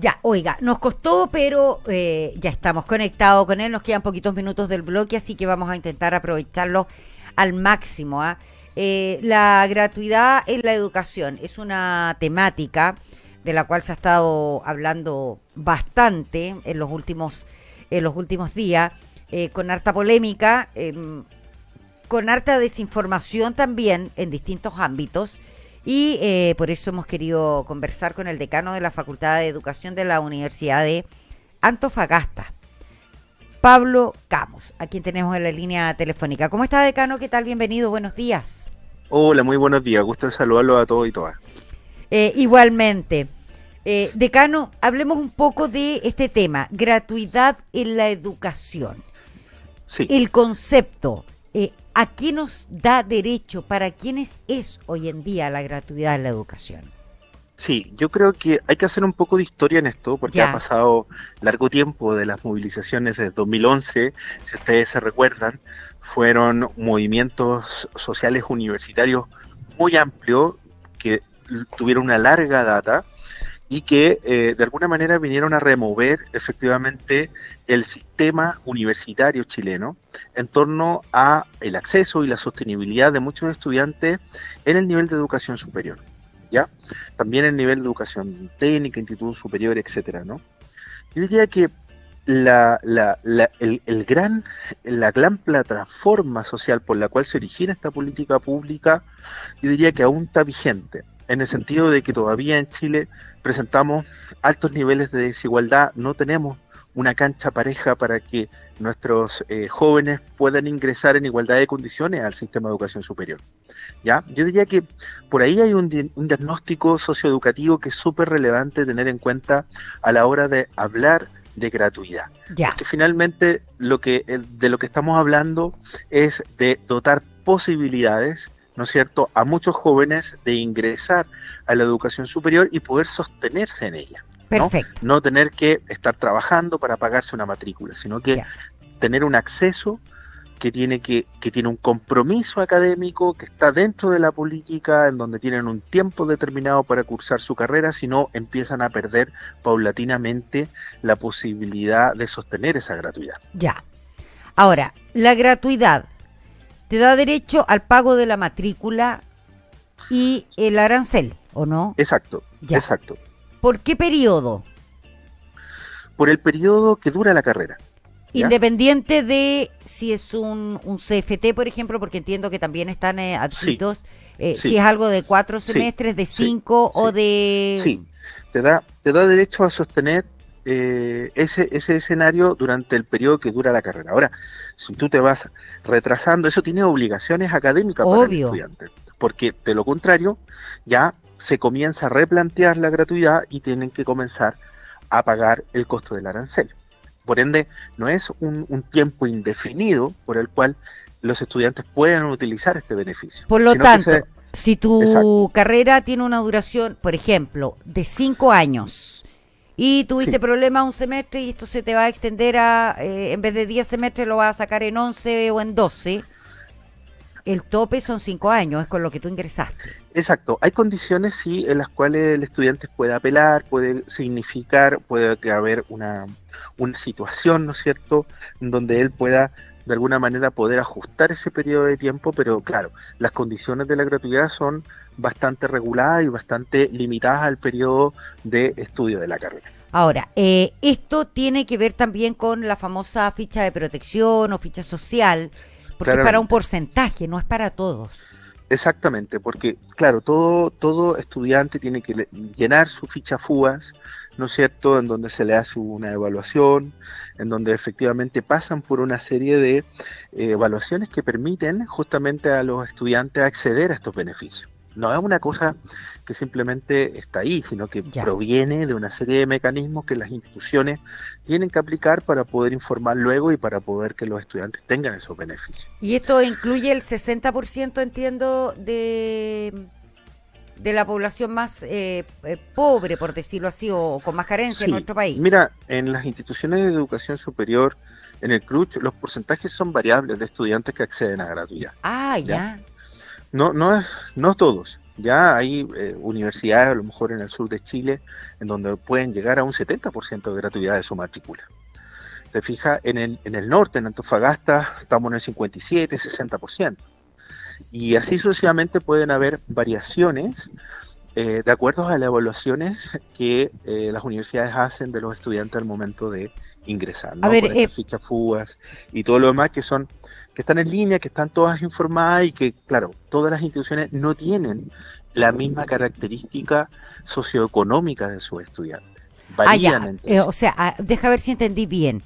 Ya, oiga, nos costó, pero ya estamos conectados con él. Nos quedan poquitos minutos del bloque, así que vamos a intentar aprovecharlo al máximo. ¿Ah? La gratuidad en la educación es una temática de la cual se ha estado hablando bastante en los últimos días, con harta polémica, con harta desinformación también en distintos ámbitos. Y por eso hemos querido conversar con el decano de la Facultad de Educación de la Universidad de Antofagasta, Pablo Camus, a quien tenemos en la línea telefónica. ¿Cómo está, decano? ¿Qué tal? Bienvenido, buenos días. Hola, muy buenos días. Gusto en saludarlos a todos y todas. Igualmente. Decano, hablemos un poco de este tema, gratuidad en la educación. Sí, El concepto, ¿a qué nos da derecho? ¿Para quiénes es hoy en día la gratuidad en la educación? sí, yo creo que hay que hacer un poco de historia en esto porque ha Ya, pasado largo tiempo de las movilizaciones de 2011, si ustedes se recuerdan, fueron movimientos sociales universitarios muy amplios que tuvieron una larga data y que de alguna manera vinieron a remover efectivamente el sistema universitario chileno en torno a el acceso y la sostenibilidad de muchos estudiantes en el nivel de educación superior, ¿ya? También en el nivel de educación técnica, instituto superior, etcétera, ¿no? Yo diría que la gran plataforma social por la cual se origina esta política pública, yo diría que aún está vigente, en el sentido de que todavía en Chile presentamos altos niveles de desigualdad, no tenemos una cancha pareja para que nuestros jóvenes puedan ingresar en igualdad de condiciones al sistema de educación superior. ¿Ya? Yo diría que por ahí hay un diagnóstico socioeducativo que es súper relevante tener en cuenta a la hora de hablar de gratuidad, ya, porque finalmente de lo que estamos hablando es de dotar posibilidades, ¿no es cierto?, a muchos jóvenes de ingresar a la educación superior y poder sostenerse en ella, ¿no? perfecto. No tener que estar trabajando para pagarse una matrícula, sino que Ya. tener un acceso que tiene un compromiso académico, que está dentro de la política, en donde tienen un tiempo determinado para cursar su carrera, si no empiezan a perder paulatinamente la posibilidad de sostener esa gratuidad. Ya. Ahora, la gratuidad te da derecho al pago de la matrícula y el arancel, ¿o no? Exacto, Ya. exacto. ¿Por qué periodo? Por el periodo que dura la carrera, ¿ya? Independiente de si es un CFT, por ejemplo, porque entiendo que también están Sí, adscritos, si sí, es algo de 4 sí, semestres, de sí, 5 o sí, de... sí. Te da derecho a sostener ese escenario durante el periodo que dura la carrera. Ahora, si tú te vas retrasando, eso tiene obligaciones académicas para el Obvio. estudiante, porque de lo contrario ya se comienza a replantear la gratuidad y tienen que comenzar a pagar el costo del arancel. Por ende, no es un tiempo indefinido por el cual los estudiantes puedan utilizar este beneficio, Por lo sino que se... tanto, si Exacto, tu carrera tiene una duración, por ejemplo, de 5 años y tuviste sí, problemas un semestre y esto se te va a extender a, en vez de 10 semestres, lo vas a sacar en 11 o en 12, el tope son 5 años, es con lo que tú ingresaste. exacto. Hay condiciones, sí, en las cuales el estudiante puede apelar, puede significar, puede que haber una situación, ¿no es cierto?, en donde él pueda de alguna manera poder ajustar ese periodo de tiempo, pero claro, las condiciones de la gratuidad son bastante reguladas y bastante limitadas al periodo de estudio de la carrera. Ahora, esto tiene que ver también con la famosa ficha de protección o ficha social, porque es para un Claramente. porcentaje, no es para todos. Exactamente, porque claro, todo estudiante tiene que llenar su ficha FUAS, ¿no es cierto?, en donde se le hace una evaluación, en donde efectivamente pasan por una serie de evaluaciones que permiten justamente a los estudiantes acceder a estos beneficios. No es una cosa que simplemente está ahí, sino que Ya. proviene de una serie de mecanismos que las instituciones tienen que aplicar para poder informar luego y para poder que los estudiantes tengan esos beneficios. Y esto incluye el 60%, entiendo, de la población más pobre, por decirlo así, o con más carencia en Sí, nuestro país. mira, en las instituciones de educación superior, en el CRUCH, los porcentajes son variables de estudiantes que acceden a gratuidad, Ah, ¿ya? ya. No todos, Ya hay universidades, a lo mejor en el sur de Chile, en donde pueden llegar a un 70% de gratuidad de su matrícula. Te fijas, en el norte, en Antofagasta, estamos en el 57, 60%. Y así sucesivamente pueden haber variaciones de acuerdo a las evaluaciones que las universidades hacen de los estudiantes al momento de ingresar, A ¿no? ver, Con estas fichas fugas y todo lo demás que están en línea, que están todas informadas y que, claro, todas las instituciones no tienen la misma característica socioeconómica de sus estudiantes. Varían ya, entre sí. o sea, deja ver si entendí bien.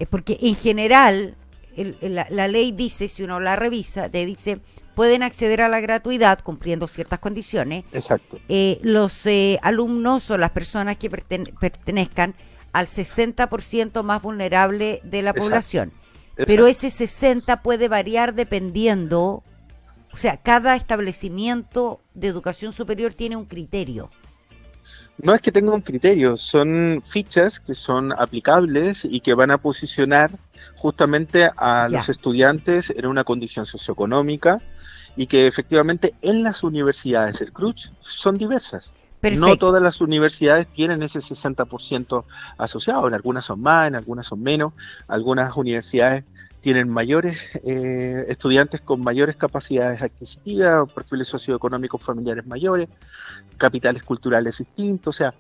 Porque en general la ley dice, si uno la revisa, te dice, pueden acceder a la gratuidad cumpliendo ciertas condiciones Exacto. los alumnos o las personas que pertenezcan al 60% más vulnerable de la Exacto. población. Pero Exacto. ese 60 puede variar dependiendo, o sea, cada establecimiento de educación superior tiene un criterio. No es que tenga un criterio, son fichas que son aplicables y que van a posicionar justamente a los Ya, estudiantes en una condición socioeconómica y que efectivamente en las universidades del CRUCH son diversas. No perfecto. todas las universidades tienen ese 60% asociado, en algunas son más, en algunas son menos, algunas universidades tienen mayores estudiantes con mayores capacidades adquisitivas, perfiles socioeconómicos familiares mayores, capitales culturales distintos, o sea,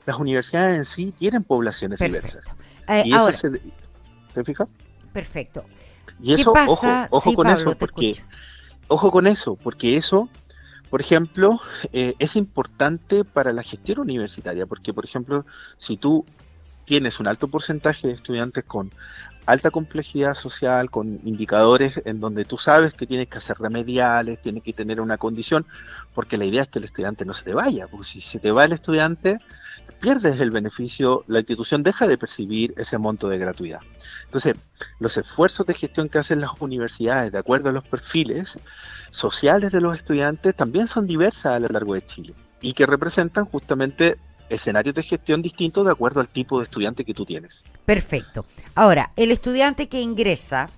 las universidades en sí tienen poblaciones diversas. Perfecto. Y eso Ahora, se, ¿te fijas? perfecto. Y ¿Qué eso, ojo, pasa? ojo Sí, con Pablo, eso, te porque, escucho. ojo con eso, porque eso, por ejemplo, es importante para la gestión universitaria, porque, por ejemplo, si tú tienes un alto porcentaje de estudiantes con alta complejidad social, con indicadores en donde tú sabes que tienes que hacer remediales, tienes que tener una condición, porque la idea es que el estudiante no se te vaya, porque si se te va el estudiante, pierdes el beneficio, la institución deja de percibir ese monto de gratuidad. Entonces, los esfuerzos de gestión que hacen las universidades de acuerdo a los perfiles sociales de los estudiantes también son diversas a lo largo de Chile y que representan justamente escenarios de gestión distintos de acuerdo al tipo de estudiante que tú tienes. Perfecto. Ahora, el estudiante que ingresa,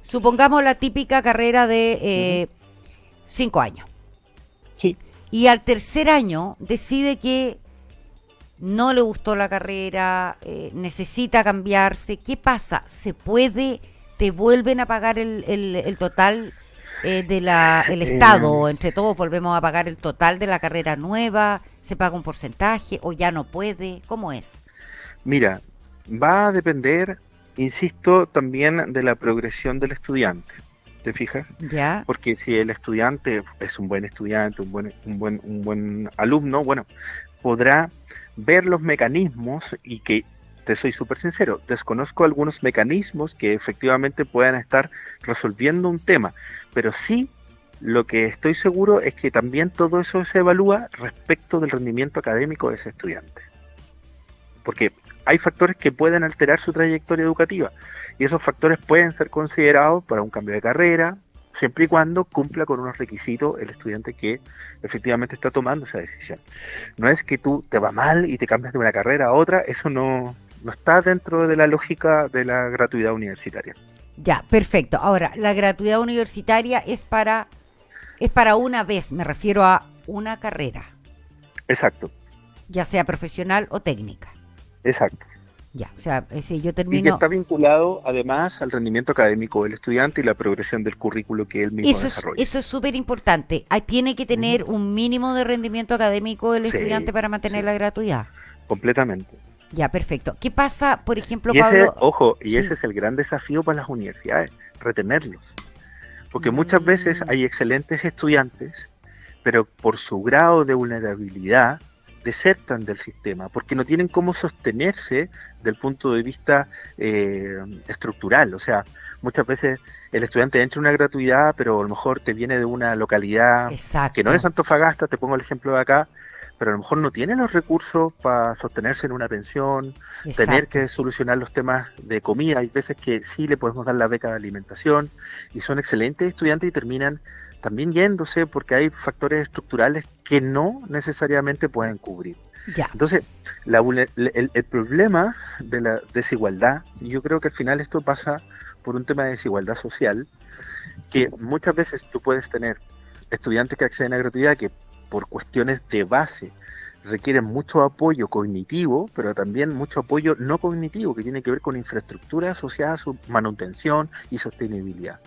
supongamos la típica carrera de Uh -huh. 5 años, Sí. y al tercer año decide que no le gustó la carrera, necesita cambiarse. ¿Qué pasa? ¿Se puede, te vuelven a pagar el total el Eh, Estado, entre todos volvemos a pagar el total de la carrera nueva? ¿Se paga un porcentaje o ya no puede? ¿Cómo es? Mira, va a depender, insisto, también de la progresión del estudiante. ¿Te fijas? ¿Ya? Porque si el estudiante es un buen estudiante, un buen alumno, bueno, podrá ver los mecanismos y que, te soy súper sincero, desconozco algunos mecanismos que efectivamente puedan estar resolviendo un tema, pero sí lo que estoy seguro es que también todo eso se evalúa respecto del rendimiento académico de ese estudiante. Porque hay factores que pueden alterar su trayectoria educativa y esos factores pueden ser considerados para un cambio de carrera, siempre y cuando cumpla con unos requisitos el estudiante que efectivamente está tomando esa decisión. No es que tú te va mal y te cambias de una carrera a otra, eso no está dentro de la lógica de la gratuidad universitaria. Ya, perfecto. Ahora, la gratuidad universitaria es para una vez, me refiero a una carrera, Exacto, ya sea profesional o técnica. exacto. Ya, o sea, si yo Y que termino. está vinculado además al rendimiento académico del estudiante y la progresión del currículo que él mismo desarrolla. Eso es súper importante. Tiene que Uh -huh. tener un mínimo de rendimiento académico el estudiante Sí, para mantener sí, la gratuidad. completamente. Ya, perfecto. ¿Qué pasa, por ejemplo, Y ese, Pablo? ojo, y ese Sí. es el gran desafío para las universidades, retenerlos. Porque muchas veces Mm, hay excelentes estudiantes, pero por su grado de vulnerabilidad desertan del sistema, porque no tienen cómo sostenerse del punto de vista estructural. O sea, muchas veces el estudiante entra en una gratuidad, pero a lo mejor te viene de una localidad que no es exacto, Antofagasta, te pongo el ejemplo de acá, pero a lo mejor no tiene los recursos para sostenerse en una pensión, tener exacto. que solucionar los temas de comida. Hay veces que sí le podemos dar la beca de alimentación y son excelentes estudiantes y terminan también yéndose porque hay factores estructurales que no necesariamente pueden cubrir. Ya. Entonces, el problema de la desigualdad, yo creo que al final esto pasa por un tema de desigualdad social, que muchas veces tú puedes tener estudiantes que acceden a gratuidad que por cuestiones de base requieren mucho apoyo cognitivo, pero también mucho apoyo no cognitivo, que tiene que ver con infraestructura asociada a su manutención y sostenibilidad.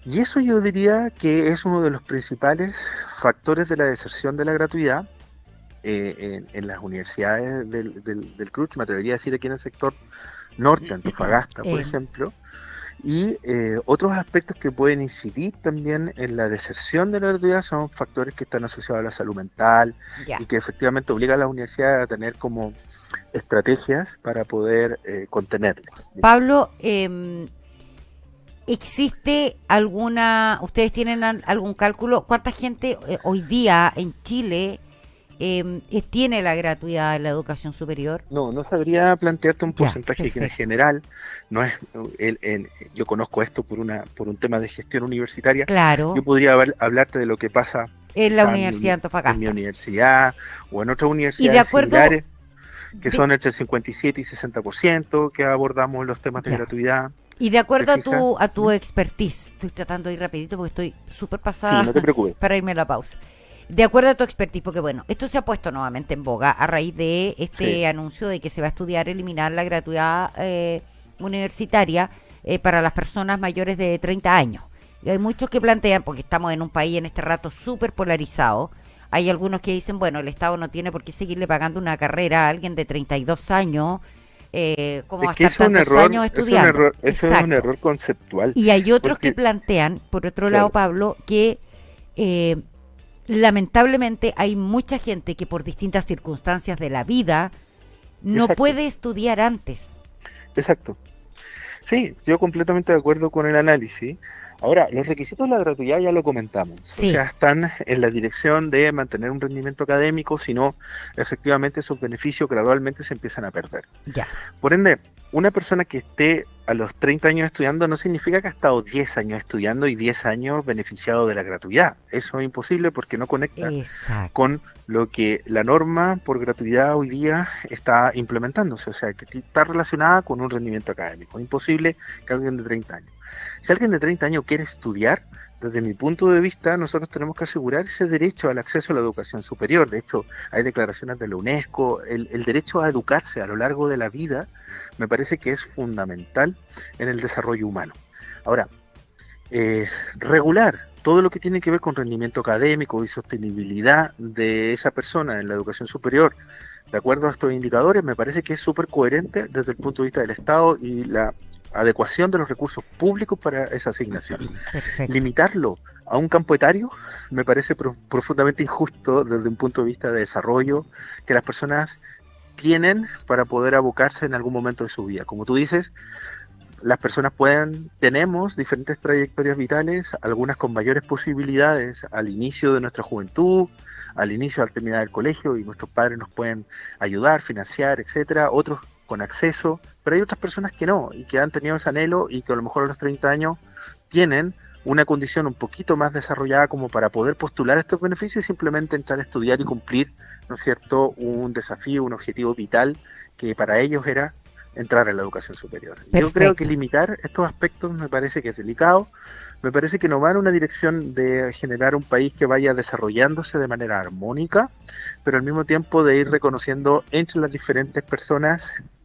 Y eso yo diría que es uno de los principales factores de la deserción de la gratuidad en las universidades del CRUCH, me atrevería a decir aquí en el sector norte, Antofagasta, por ejemplo, y otros aspectos que pueden incidir también en la deserción de la gratuidad son factores que están asociados a la salud mental y que efectivamente obligan a las universidades a tener como estrategias para poder contenerlos. Pablo, ¿existe ustedes tienen algún cálculo, cuánta gente hoy día en Chile tiene la gratuidad de la educación superior? No sabría plantearte un porcentaje que en general no es. Yo conozco esto por un tema de gestión universitaria. Claro. Yo podría hablarte de lo que pasa en la Universidad de Antofagasta, en mi universidad o en otras universidades y de acuerdo, similares, que son entre el 57 y 60% que abordamos los temas de gratuidad. Y de acuerdo a tu expertise, estoy tratando de ir rapidito porque estoy súper pasada, sí, no te preocupes, para irme a la pausa. De acuerdo a tu expertise, porque bueno, esto se ha puesto nuevamente en boga a raíz de este anuncio de que se va a estudiar eliminar la gratuidad universitaria para las personas mayores de 30 años. Y hay muchos que plantean, porque estamos en un país en este rato súper polarizado, hay algunos que dicen, bueno, el Estado no tiene por qué seguirle pagando una carrera a alguien de 32 años, como hasta tantos años estudiando. Eso es un error conceptual. Y hay otros que plantean, por otro lado, Pablo, que lamentablemente hay mucha gente que por distintas circunstancias de la vida no puede estudiar antes. Exacto. Sí, yo completamente de acuerdo con el análisis. Ahora, los requisitos de la gratuidad ya lo comentamos. Sí. O sea, están en la dirección de mantener un rendimiento académico, sino efectivamente esos beneficios gradualmente se empiezan a perder. Ya. Por ende, una persona que esté a los 30 años estudiando no significa que ha estado 10 años estudiando y 10 años beneficiado de la gratuidad. Eso es imposible porque no conecta con lo que la norma por gratuidad hoy día está implementándose. O sea, que está relacionada con un rendimiento académico. Es imposible que alguien de 30 años. Si alguien de 30 años quiere estudiar, desde mi punto de vista, nosotros tenemos que asegurar ese derecho al acceso a la educación superior. De hecho, hay declaraciones de la UNESCO. El derecho a educarse a lo largo de la vida me parece que es fundamental en el desarrollo humano. Ahora, regular todo lo que tiene que ver con rendimiento académico y sostenibilidad de esa persona en la educación superior, de acuerdo a estos indicadores, me parece que es súper coherente desde el punto de vista del Estado y la adecuación de los recursos públicos para esa asignación. Perfecto. Limitarlo a un campo etario me parece profundamente injusto desde un punto de vista de desarrollo que las personas tienen para poder abocarse en algún momento de su vida. Como tú dices, las personas tenemos diferentes trayectorias vitales, algunas con mayores posibilidades al inicio de nuestra juventud, al inicio al terminar el colegio, y nuestros padres nos pueden ayudar, financiar, etcétera, otros con acceso, pero hay otras personas que no, y que han tenido ese anhelo y que a lo mejor a los 30 años tienen una condición un poquito más desarrollada como para poder postular estos beneficios y simplemente entrar a estudiar y cumplir, ¿no es cierto?, un desafío, un objetivo vital que para ellos era entrar a la educación superior. Perfecto. Yo creo que limitar estos aspectos me parece que es delicado, me parece que no va en una dirección de generar un país que vaya desarrollándose de manera armónica, pero al mismo tiempo de ir reconociendo entre las diferentes personas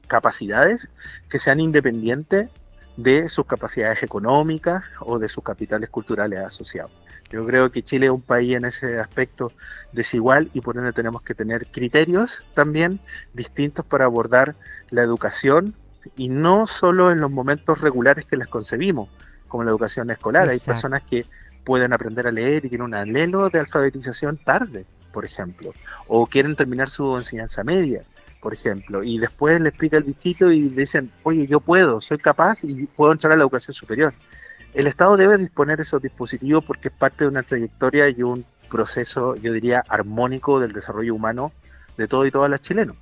capacidades que sean independientes de sus capacidades económicas o de sus capitales culturales asociados. Yo creo que Chile es un país en ese aspecto desigual y por ende tenemos que tener criterios también distintos para abordar la educación y no solo en los momentos regulares que las concebimos, como la educación escolar. Exacto. Hay personas que pueden aprender a leer y tienen un anhelo de alfabetización tarde, por ejemplo, o quieren terminar su enseñanza media, por ejemplo, y después les pica el bichito y dicen, oye, yo puedo, soy capaz y puedo entrar a la educación superior. El Estado debe disponer esos dispositivos porque es parte de una trayectoria y un proceso, yo diría, armónico del desarrollo humano de todo y todas las chilenos.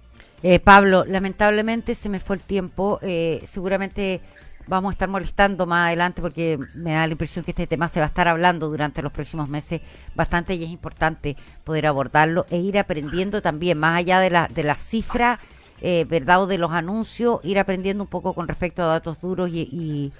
Pablo, lamentablemente se me fue el tiempo, seguramente vamos a estar molestando más adelante porque me da la impresión que este tema se va a estar hablando durante los próximos meses bastante y es importante poder abordarlo e ir aprendiendo también, más allá de la cifra, ¿verdad? O de los anuncios, ir aprendiendo un poco con respecto a datos duros y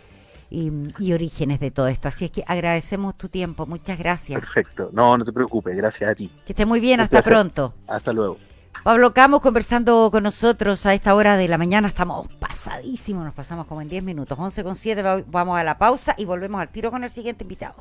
y orígenes de todo esto. Así es que agradecemos tu tiempo. Muchas gracias. Perfecto. No, no te preocupes. Gracias a ti. Que estés muy bien. Un Hasta placer. pronto. Hasta luego. Pablo Camus conversando con nosotros a esta hora de la mañana. Estamos pasadísimos, nos pasamos como en 10 minutos. 11:07, vamos a la pausa y volvemos al tiro con el siguiente invitado.